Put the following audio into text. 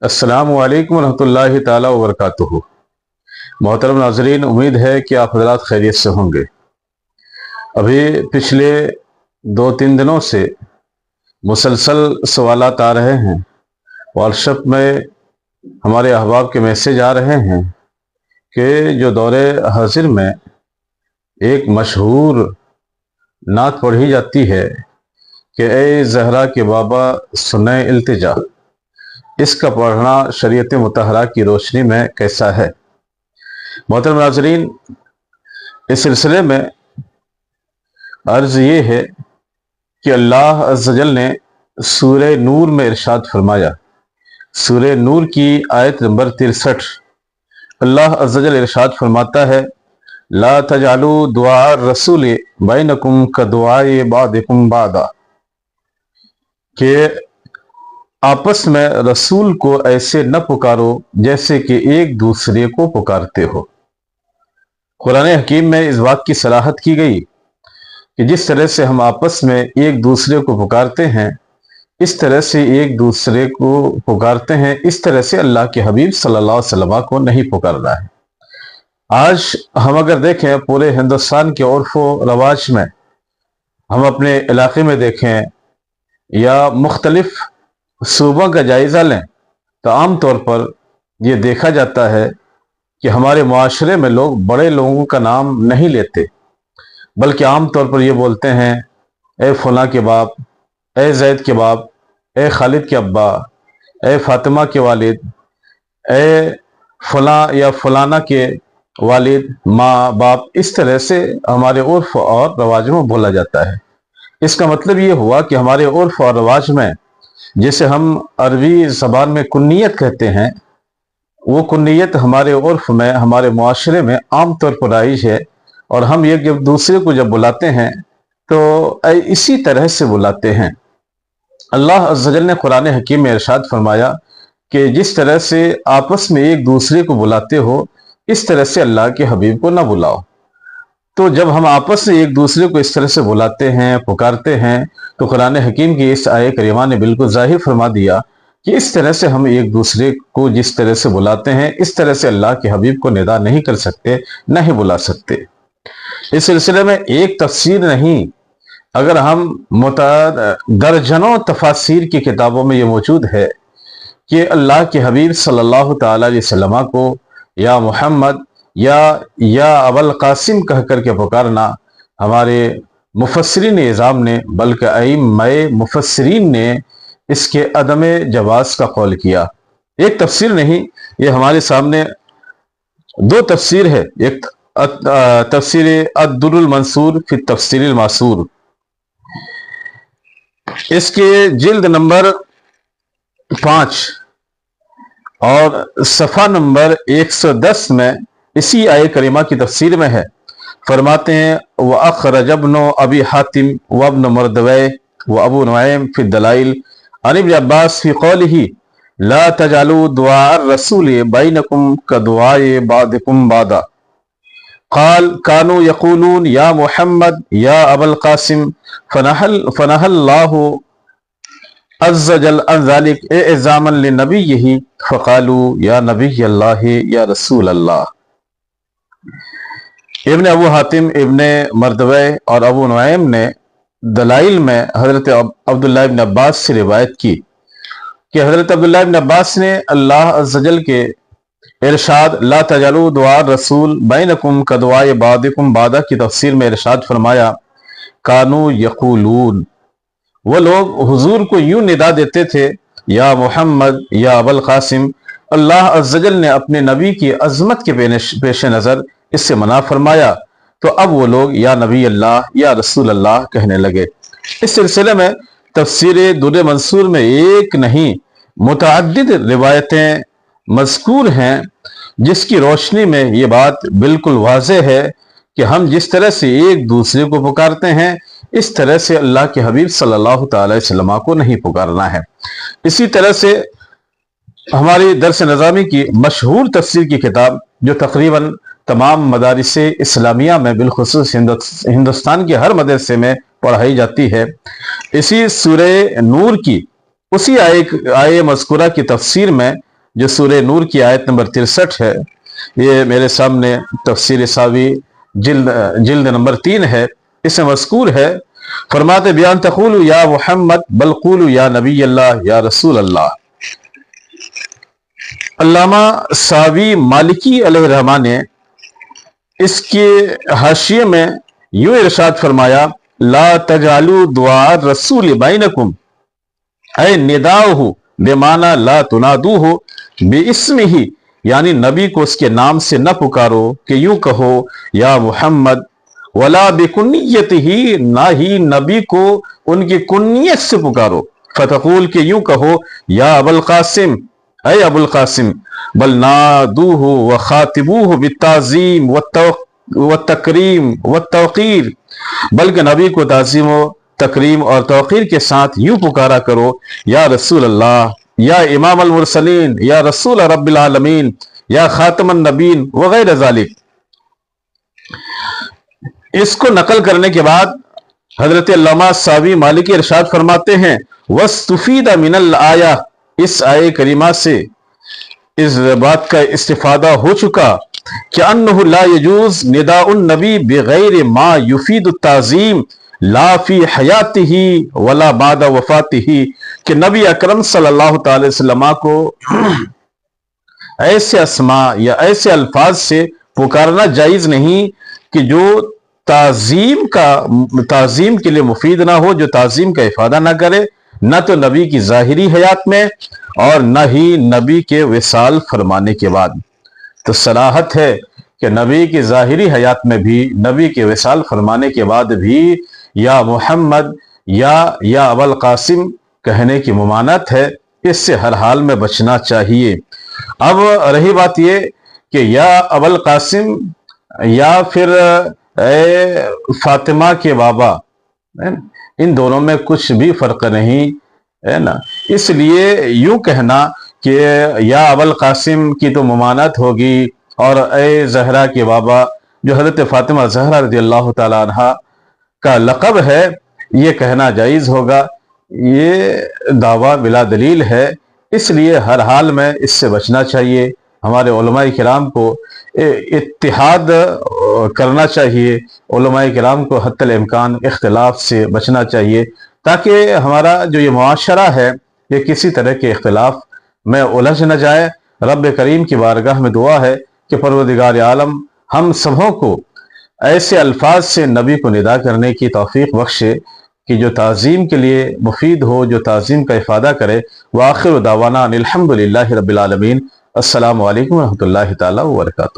السلام علیکم ورحمۃ اللہ تعالی وبرکاتہ۔ محترم ناظرین، امید ہے کہ آپ حضرات خیریت سے ہوں گے۔ ابھی پچھلے 2-3 دنوں سے مسلسل سوالات آ رہے ہیں، واٹس ایپ میں ہمارے احباب کے میسج آ رہے ہیں کہ جو دور حاضر میں ایک مشہور نعت پڑھی جاتی ہے کہ اے زہرا کے بابا سنیں التجا، اس کا پڑھنا شریعت مطہرہ کی روشنی میں کیسا ہے؟ محترم ناظرین، اس سلسلے میں عرض یہ ہے کہ اللہ عز و جل نے سورہ نور میں ارشاد فرمایا، سورہ نور کی آیت نمبر 63، اللہ عز و جل ارشاد فرماتا ہے لا تجعلوا دعاء الرسول بینکم کدعاء بعضکم بعضا، کہ آپس میں رسول کو ایسے نہ پکارو جیسے کہ ایک دوسرے کو پکارتے ہو۔ قرآن حکیم میں اس بات کی صراحت کی گئی کہ جس طرح سے ہم آپس میں ایک دوسرے کو پکارتے ہیں، اس طرح سے ایک دوسرے کو پکارتے ہیں، اس طرح سے اللہ کے حبیب صلی اللہ علیہ وسلم کو نہیں پکارنا ہے۔ آج ہم اگر دیکھیں پورے ہندوستان کے عرف و رواج میں، ہم اپنے علاقے میں دیکھیں یا مختلف صوبوں کا جائزہ لیں تو عام طور پر یہ دیکھا جاتا ہے کہ ہمارے معاشرے میں لوگ بڑے لوگوں کا نام نہیں لیتے، بلکہ عام طور پر یہ بولتے ہیں اے فلاں کے باپ، اے زید کے باپ، اے خالد کے ابا، اے فاطمہ کے والد، اے فلاں یا فلانا کے والد، ماں باپ، اس طرح سے ہمارے عرف اور رواج میں بولا جاتا ہے۔ اس کا مطلب یہ ہوا کہ ہمارے عرف اور رواج میں جسے ہم عربی زبان میں کنیت کہتے ہیں، وہ کنیت ہمارے عرف میں، ہمارے معاشرے میں عام طور پر رائج ہے، اور ہم ایک دوسرے کو جب بلاتے ہیں تو اسی طرح سے بلاتے ہیں۔ اللہ عز و جل نے قرآن حکیم میں ارشاد فرمایا کہ جس طرح سے آپس میں ایک دوسرے کو بلاتے ہو، اس طرح سے اللہ کے حبیب کو نہ بلاؤ۔ تو جب ہم آپس سے ایک دوسرے کو اس طرح سے بلاتے ہیں، پکارتے ہیں، تو قرآن حکیم کی اس آیت کریمہ نے بالکل ظاہر فرما دیا کہ اس طرح سے ہم ایک دوسرے کو جس طرح سے بلاتے ہیں، اس طرح سے اللہ کے حبیب کو ندا نہیں کر سکتے، نہ ہی بلا سکتے۔ اس سلسلے میں ایک تفسیر نہیں، اگر ہم درجنوں تفاسیر کی کتابوں میں یہ موجود ہے کہ اللہ کے حبیب صلی اللہ تعالی علیہ وسلم کو یا محمد یا ابو القاسم کہہ کر کے پکارنا ہمارے مفسرین اعظام نے، بلکہ ائمہ مفسرین نے اس کے عدم جواز کا قول کیا۔ ایک تفسیر نہیں، یہ ہمارے سامنے 2 تفسیر ہے۔ ایک تفسیر الدر المنصور فی التفسیر الماثور، اس کے جلد نمبر 5 اور صفحہ نمبر 110 میں اسی آیت کریمہ کی تفسیر میں ہے، فرماتے ہیں وَأَخْرَجَ ابْنُ أَبِي حَاتِمٍ وَابْنُ مَرْدَوَيْهِ وَأَبُو نُعَيْمٍ فِي الدَّلَائِلِ عن ابن عباس فی قوله لا تجعلوا دعاء الرسول بینکم کدعاء بعضکم بعضا، قال كانوا يقولون يا محمد يا ابا القاسم فنهى الله عز وجل عن ذلك اعظاما لنبيه فقالوا يا نبي الله يا رسول الله۔ ابن ابو حاتم، ابن مردوے اور ابو نعیم نے دلائل میں حضرت عبداللہ ابن عباس سے روایت کی کہ حضرت عبداللہ ابن عباس نے اللہ عز و جل کے ارشاد لا تجعلوا دعاء الرسول بینکم کدعاء بعضکم بعضا کی تفسیر میں ارشاد فرمایا کانوا یقولون، وہ لوگ حضور کو یوں ندا دیتے تھے یا محمد یا ابو القاسم۔ اللہ عز و جل نے اپنے نبی کی عظمت کے پیش نظر اس سے منع فرمایا، تو اب وہ لوگ یا نبی اللہ یا رسول اللہ کہنے لگے۔ اس سلسلے میں تفسیر در منصور میں ایک نہیں متعدد روایتیں مذکور ہیں، جس کی روشنی میں یہ بات بالکل واضح ہے کہ ہم جس طرح سے ایک دوسرے کو پکارتے ہیں، اس طرح سے اللہ کے حبیب صلی اللہ تعالی وسلم کو نہیں پکارنا ہے۔ اسی طرح سے ہماری درس نظامی کی مشہور تفسیر کی کتاب جو تقریباً تمام مدارس اسلامیہ میں بالخصوص ہندوستان کے ہر مدرسے میں پڑھائی جاتی ہے، اسی سورہ نور کی اسی آیے مذکورہ کی تفسیر میں جو سورہ نور کی آیت نمبر 63 ہے، یہ میرے سامنے تفسیر ساوی جلد نمبر 3 ہے، اس میں مذکور ہے، فرماتے بیان تقولوا یا محمد بل قولوا یا نبی اللہ یا رسول اللہ۔ علامہ ساوی مالکی علیہ الرحمہ نے اس کے حاشیے میں یوں ارشاد فرمایا، لا تجعلوا دعاء الرسول بینکم اے نداؤہ بمعنی لا تنادوہ باسمہ، یعنی نبی کو اس کے نام سے نہ پکارو کہ یوں کہو یا محمد، ولا بکنیتہ، نہ ہی نبی کو ان کی کنیت سے پکارو، فتقول کہ یوں کہو یا ابو القاسم، اے ابو القاسم، بل نادوہ وخاطبوہ بالتعظیم والتکریم والتوقیر، بلکہ نبی کو تعظیم و تکریم اور توقیر کے ساتھ یوں پکارا کرو، یا رسول اللہ، یا امام المرسلین، یا رسول رب العالمین، یا خاتم النبین وغیرہ ذالک۔ اس کو نقل کرنے کے بعد حضرت علامہ ساوی مالکی ارشاد فرماتے ہیں، وَاسْتُفِيدَ مِنَ الْآیَةِ، اس آیہ کریمہ سے اس بات کا استفادہ ہو چکا کہ انہ لا یجوز نداء النبی بغیر ما یفید التعظیم لا فی حیاتہ ولا بعد وفاتہ، کہ نبی اکرم صلی اللہ تعالی وسلم کو ایسے اسماء یا ایسے الفاظ سے پکارنا جائز نہیں کہ جو تعظیم کے لیے مفید نہ ہو، جو تعظیم کا افادہ نہ کرے، نہ تو نبی کی ظاہری حیات میں اور نہ ہی نبی کے وصال فرمانے کے بعد۔ تو صلاحت ہے کہ نبی کی ظاہری حیات میں بھی، نبی کے وصال فرمانے کے بعد بھی یا محمد یا ابو القاسم کہنے کی ممانعت ہے، اس سے ہر حال میں بچنا چاہیے۔ اب رہی بات یہ کہ یا ابو القاسم یا پھر اے فاطمہ کے بابا، ان دونوں میں کچھ بھی فرق نہیں ہے نا، اس لیے یوں کہنا کہ یا ابو القاسم کی تو ممانعت ہوگی، اور اے زہرا کے بابا، جو حضرت فاطمہ زہرا رضی اللہ تعالی عنہ کا لقب ہے، یہ کہنا جائز ہوگا، یہ دعویٰ بلا دلیل ہے، اس لیے ہر حال میں اس سے بچنا چاہیے۔ ہمارے علماء کرام کو اتحاد کرنا چاہیے، علماء کرام کو حتی الامکان اختلاف سے بچنا چاہیے، تاکہ ہمارا جو یہ معاشرہ ہے یہ کسی طرح کے اختلاف میں الجھ نہ جائے۔ رب کریم کی بارگاہ میں دعا ہے کہ پروردگار عالم ہم سبوں کو ایسے الفاظ سے نبی کو ندا کرنے کی توفیق بخشے کہ جو تعظیم کے لیے مفید ہو، جو تعظیم کا افادہ کرے۔ وآخر دعوانا ان الحمد للہ رب العالمین۔ السلام علیکم ورحمۃ اللہ تعالی وبرکاتہ۔